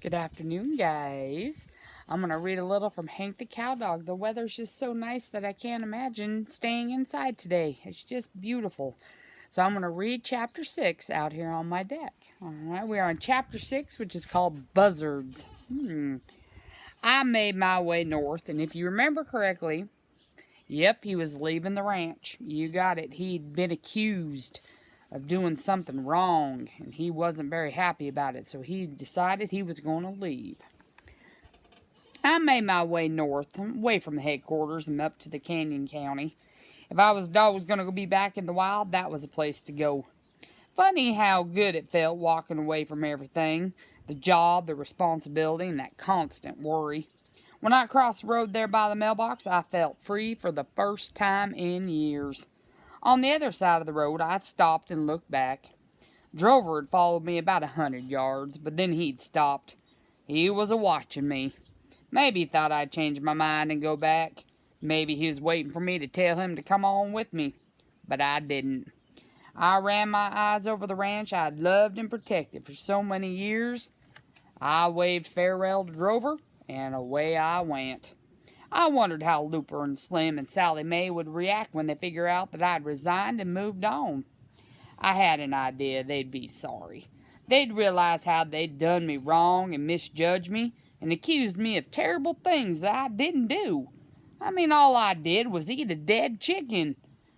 Good afternoon, guys. I'm going to read a little from Hank the Cowdog. The weather's just so nice that I can't imagine staying inside today. It's just beautiful. So I'm going to read chapter 6 out here on my deck. All right, we are on chapter 6, which is called Buzzards. I made my way north, and if you remember correctly, yep, he was leaving the ranch. You got it. He'd been accused of doing something wrong, and he wasn't very happy about it, so he decided he was going to leave. I made my way north, away from the headquarters and up to the Canyon County. If I was going to be back in the wild, that was a place to go. Funny how good it felt walking away from everything. The job, the responsibility, and that constant worry. When I crossed the road there by the mailbox, I felt free for the first time in years. On the other side of the road, I stopped and looked back. Drover had followed me about 100 yards, but then he'd stopped. He was a-watching me. Maybe he thought I'd change my mind and go back. Maybe he was waiting for me to tell him to come on with me. But I didn't. I ran my eyes over the ranch I'd loved and protected for so many years. I waved farewell to Drover, and away I went. I wondered how Looper and Slim and Sally Mae would react when they figured out that I'd resigned and moved on. I had an idea they'd be sorry. They'd realize how they'd done me wrong and misjudged me and accused me of terrible things that I didn't do. All I did was eat a dead chicken,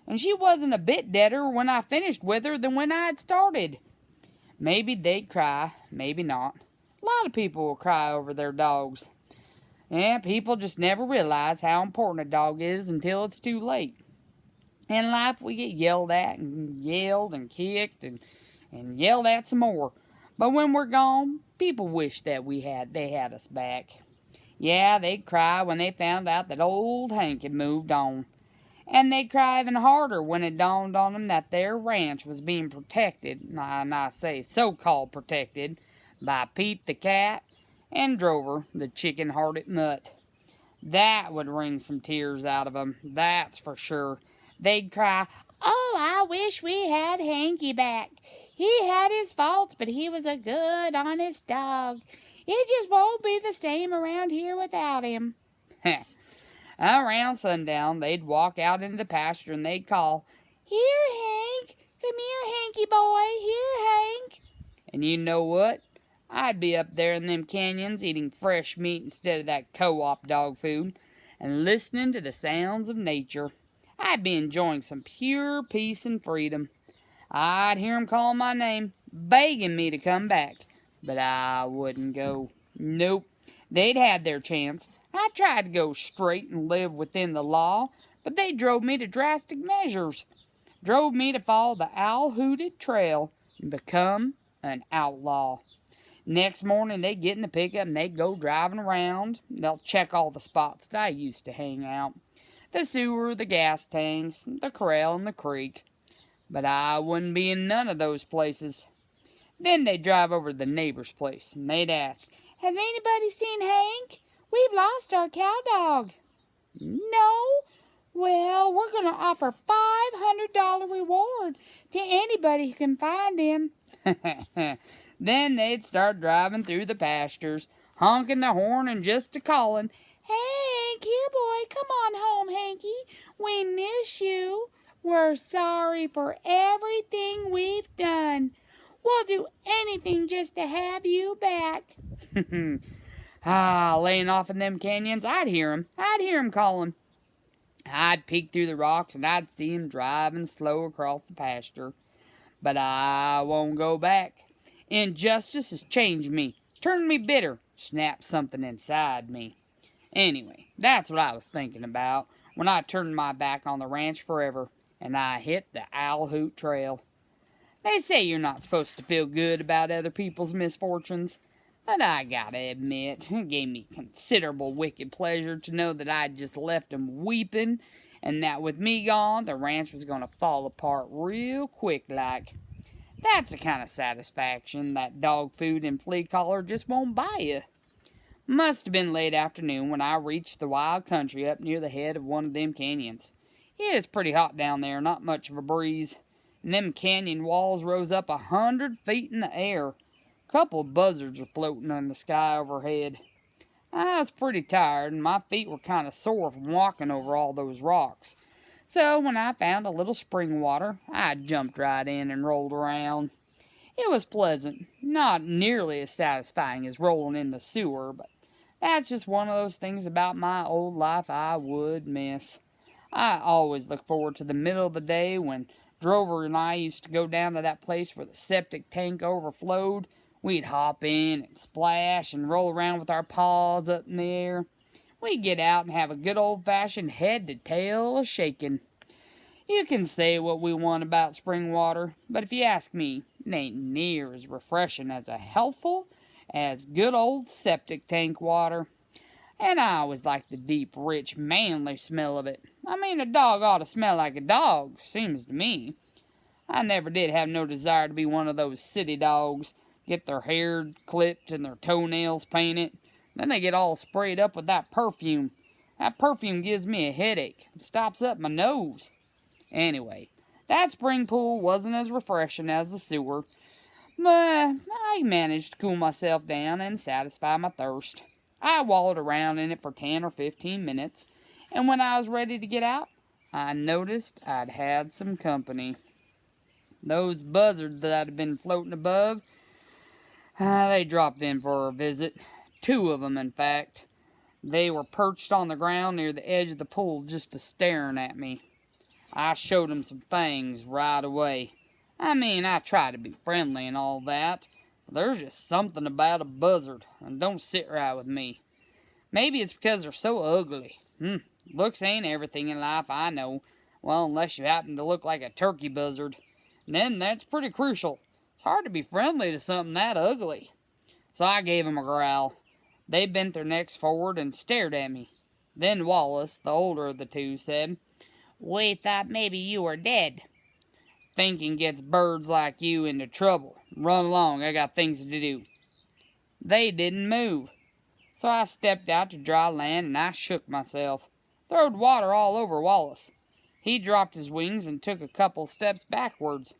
and she wasn't a bit deader when I finished with her than when I had started. Maybe they'd cry, maybe not. A lot of people will cry over their dogs. And people just never realize how important a dog is until it's too late. In life, we get yelled at and yelled and kicked and yelled at some more. But when we're gone, people wish that they had us back. Yeah, they'd cry when they found out that old Hank had moved on. And they'd cry even harder when it dawned on them that their ranch was being protected, and I say so-called protected, by Pete the cat and Drover, the chicken-hearted mutt. That would wring some tears out of them, that's for sure. They'd cry, "Oh, I wish we had Hanky back. He had his faults, but he was a good, honest dog. It just won't be the same around here without him." Around sundown, they'd walk out into the pasture and they'd call, "Here, Hank! Come here, Hanky boy! Here, Hank!" And you know what? I'd be up there in them canyons eating fresh meat instead of that co-op dog food and listening to the sounds of nature. I'd be enjoying some pure peace and freedom. I'd hear 'em calling my name, begging me to come back, but I wouldn't go. Nope, they'd had their chance. I tried to go straight and live within the law, but they drove me to drastic measures. Drove me to follow the owl-hooted trail and become an outlaw. Next morning, they'd get in the pickup and they'd go driving around. They'll check all the spots that I used to hang out. The sewer, the gas tanks, the corral, and the creek. But I wouldn't be in none of those places. Then they'd drive over to the neighbor's place and they'd ask, "Has anybody seen Hank? We've lost our Cowdog." "No? Well, we're going to offer $500 reward to anybody who can find him." Then they'd start driving through the pastures, honking the horn and just a-calling, "Hank, here boy, come on home, Hanky. We miss you. We're sorry for everything we've done. We'll do anything just to have you back." Laying off in them canyons, I'd hear 'em calling. I'd peek through the rocks and I'd see 'em driving slow across the pasture. But I won't go back. Injustice has changed me, turned me bitter, snapped something inside me. Anyway, that's what I was thinking about when I turned my back on the ranch forever and I hit the Owl Hoot Trail. They say you're not supposed to feel good about other people's misfortunes, but I gotta admit, it gave me considerable wicked pleasure to know that I'd just left 'em weeping and that with me gone, the ranch was gonna fall apart real quick like. That's the kind of satisfaction that dog food and flea collar just won't buy you. Must have been late afternoon when I reached the wild country up near the head of one of them canyons. It was pretty hot down there, not much of a breeze, and them canyon walls rose up 100 feet in the air. couple of buzzards were floating in the sky overhead. I was pretty tired, and my feet were kind of sore from walking over all those rocks. So when I found a little spring water, I jumped right in and rolled around. It was pleasant, not nearly as satisfying as rolling in the sewer, but that's just one of those things about my old life I would miss. I always look forward to the middle of the day when Drover and I used to go down to that place where the septic tank overflowed. We'd hop in and splash and roll around with our paws up in the air. We'd get out and have a good old-fashioned head-to-tail shaking. You can say what we want about spring water, but if you ask me, it ain't near as refreshing as healthful as good old septic tank water. And I always liked the deep, rich, manly smell of it. I mean, a dog ought to smell like a dog, seems to me. I never did have no desire to be one of those city dogs, get their hair clipped and their toenails painted. Then they get all sprayed up with that perfume. That perfume gives me a headache. It stops up my nose. Anyway, that spring pool wasn't as refreshing as the sewer, but I managed to cool myself down and satisfy my thirst. I wallowed around in it for 10 or 15 minutes, and when I was ready to get out, I noticed I'd had some company. Those buzzards that had been floating above, they dropped in for a visit. 2 of them, in fact. They were perched on the ground near the edge of the pool just staring at me. I showed them some fangs right away. I mean, I try to be friendly and all that, but there's just something about a buzzard that don't sit right with me. Maybe it's because they're so ugly. Looks ain't everything in life, I know. Well, unless you happen to look like a turkey buzzard. And then that's pretty crucial. It's hard to be friendly to something that ugly. So I gave them a growl. They bent their necks forward and stared at me. Then Wallace, the older of the 2, said, "We thought maybe you were dead." "Thinking gets birds like you into trouble. Run along, I got things to do." They didn't move. So I stepped out to dry land and I shook myself. Throwed water all over Wallace. He dropped his wings and took a couple steps backwards.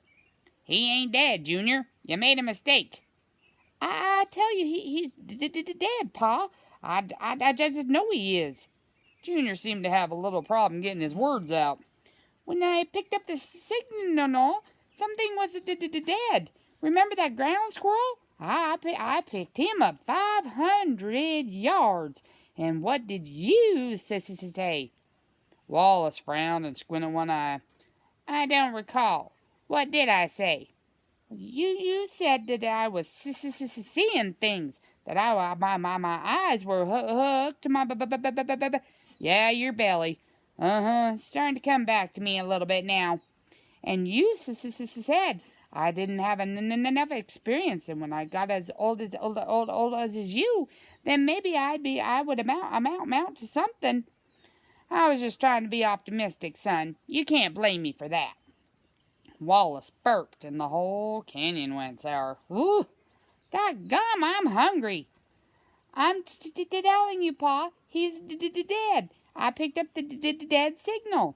"He ain't dead, Junior. You made a mistake." I tell you, he's dead, Pa. I just know he is." Junior seemed to have a little problem getting his words out. "When I picked up the signal, something was dead. Remember that ground squirrel? I picked him up 500 yards. And what did you say?" Wallace frowned and squinted one eye. "I don't recall. What did I say?" You said that I was seeing things, that my eyes were hooked to my yeah, your belly. It's starting to come back to me a little bit now. And you said I didn't have enough experience, and when I got as old as you, then maybe I would amount to something. I was just trying to be optimistic, son. You can't blame me for that." Wallace burped, and the whole canyon went sour. "Ooh, dadgum, I'm hungry." "I'm telling you, Pa, he's dead. I picked up the dead signal."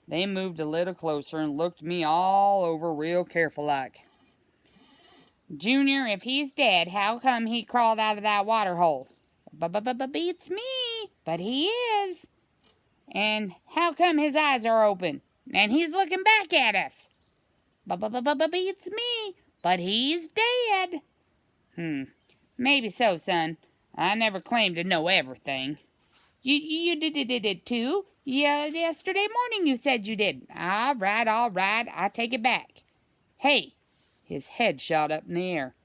They moved a little closer and looked me all over real careful-like. "Junior, if he's dead, how come he crawled out of that water hole?" "Beats me, but he is." "And how come his eyes are open, and he's looking back at us?" "Beats me, but he's dead." Maybe so, son. I never claimed to know everything." You did it too? Yeah, yesterday morning you said you did." All right, I take it back." "Hey," his head shot up in the air,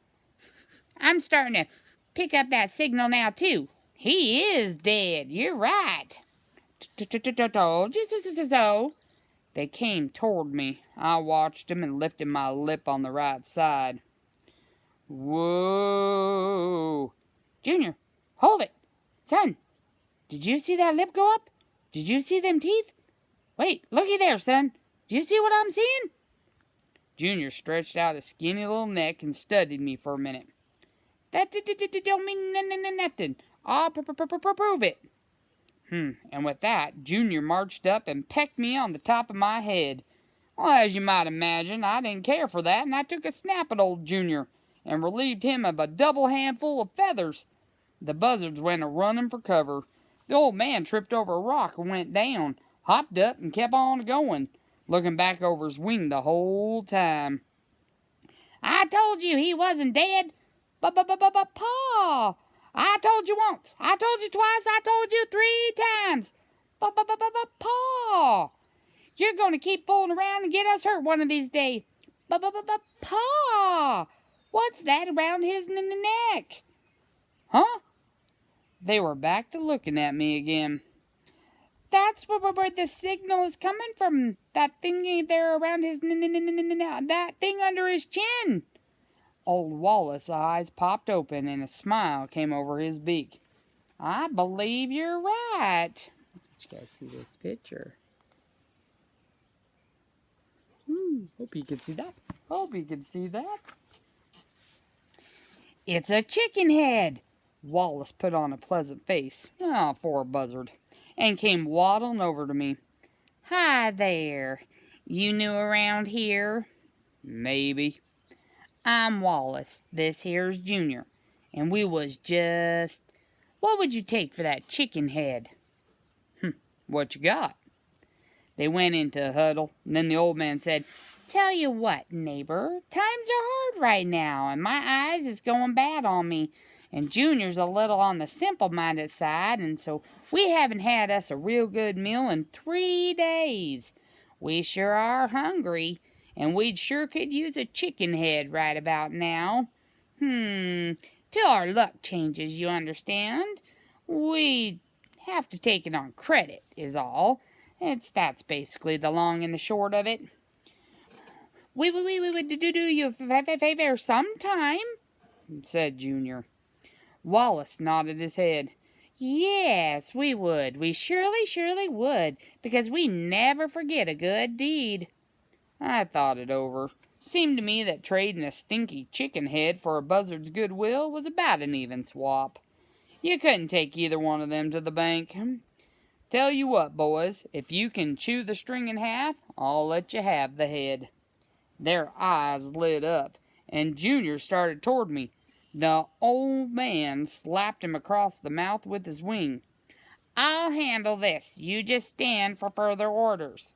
"I'm starting to pick up that signal now too. He is dead, you're right." "Told you so." They came toward me. I watched them and lifted my lip on the right side. "Whoa!" "Junior, hold it. Son, did you see that lip go up? Did you see them teeth? Wait, looky there, son. Do you see what I'm seeing?" Junior stretched out his skinny little neck and studied me for a minute. "That don't mean nothing. I'll prove it." And with that, Junior marched up and pecked me on the top of my head. Well, as you might imagine, I didn't care for that, and I took a snap at old Junior. and relieved him of a double handful of feathers. The buzzards went a-running for cover. The old man tripped over a rock and went down, hopped up, and kept on going, looking back over his wing the whole time. "I told you he wasn't dead. Pa! I told you once. I told you twice. I told you 3 times. Pa! You're going to keep fooling around and get us hurt one of these days. Pa! What's that around his neck?" Huh? They were back to looking at me again. "That's where the signal is coming from. That thing there around his that thing under his chin." Old Wallace's eyes popped open and a smile came over his beak. "I believe you're right." Let you guys see this picture. Hope you can see that. Hope you can see that. "It's a chicken head." Wallace put on a pleasant face, for a buzzard, and came waddling over to me. "Hi there. You new around here?" "Maybe." "I'm Wallace. This here's Junior. And we was just... What would you take for that chicken head?" "What you got?" They went into a huddle, and then the old man said, "Tell you what, neighbor, times are hard right now, and my eyes is going bad on me. And Junior's a little on the simple-minded side, and so we haven't had us a real good meal in 3 days. We sure are hungry, and we sure could use a chicken head right about now. Till our luck changes, you understand. We have to take it on credit, is all. That's basically the long and the short of it." We would do you a favor sometime," said Junior. Wallace nodded his head. "Yes, we would. We surely would, because we never forget a good deed." I thought it over. Seemed to me that trading a stinky chicken head for a buzzard's goodwill was about an even swap. You couldn't take either one of them to the bank. Tell you what, boys, if you can chew the string in half, I'll let you have the head. Their eyes lit up, and Junior started toward me. The old man slapped him across the mouth with his wing. "I'll handle this. You just stand for further orders."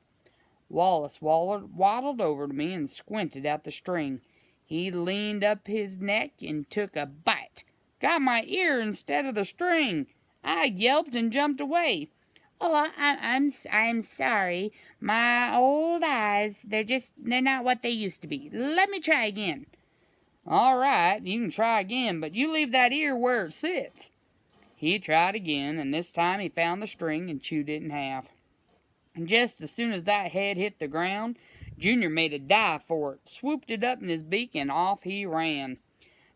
Wallace waddled over to me and squinted at the string. He leaned up his neck and took a bite. Got my ear instead of the string. I yelped and jumped away. "Oh, I'm sorry. My old eyes, they're not what they used to be. Let me try again." "All right, you can try again, but you leave that ear where it sits." He tried again, and this time he found the string and chewed it in half. And just as soon as that head hit the ground, Junior made a dive for it, swooped it up in his beak, and off he ran.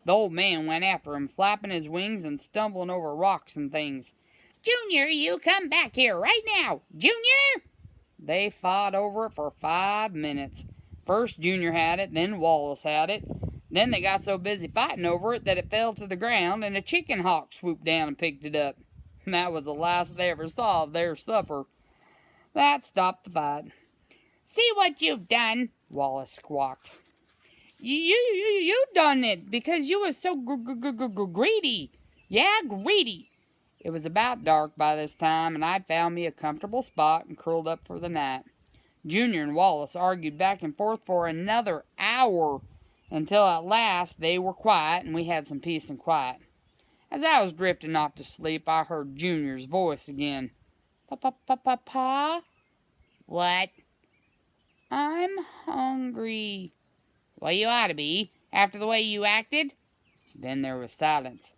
The old man went after him, flapping his wings and stumbling over rocks and things. "Junior, you come back here right now! Junior!" They fought over it for 5 minutes. First Junior had it, then Wallace had it. Then they got so busy fighting over it that it fell to the ground, and a chicken hawk swooped down and picked it up. And that was the last they ever saw of their supper. That stopped the fight. "See what you've done," Wallace squawked. You done it because you was so greedy. Yeah, greedy." It was about dark by this time, and I'd found me a comfortable spot and curled up for the night. Junior and Wallace argued back and forth for another hour, until at last they were quiet and we had some peace and quiet. As I was drifting off to sleep, I heard Junior's voice again. Pa? What?" "I'm hungry." "Well, you ought to be, after the way you acted." Then there was silence.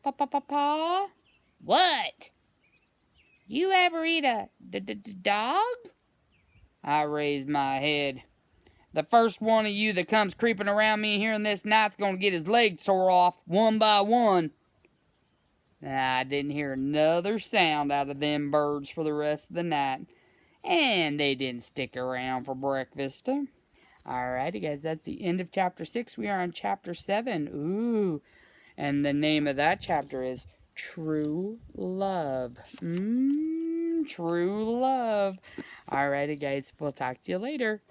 Pa? What?" "You ever eat a dog?" I raised my head. "The first one of you that comes creeping around me here in this night's gonna get his legs tore off, one by one." I didn't hear another sound out of them birds for the rest of the night. And they didn't stick around for breakfast. Alrighty, guys, that's the end of chapter 6. We are on chapter 7. Ooh. And the name of that chapter is True Love. True Love. Alrighty, guys, we'll talk to you later.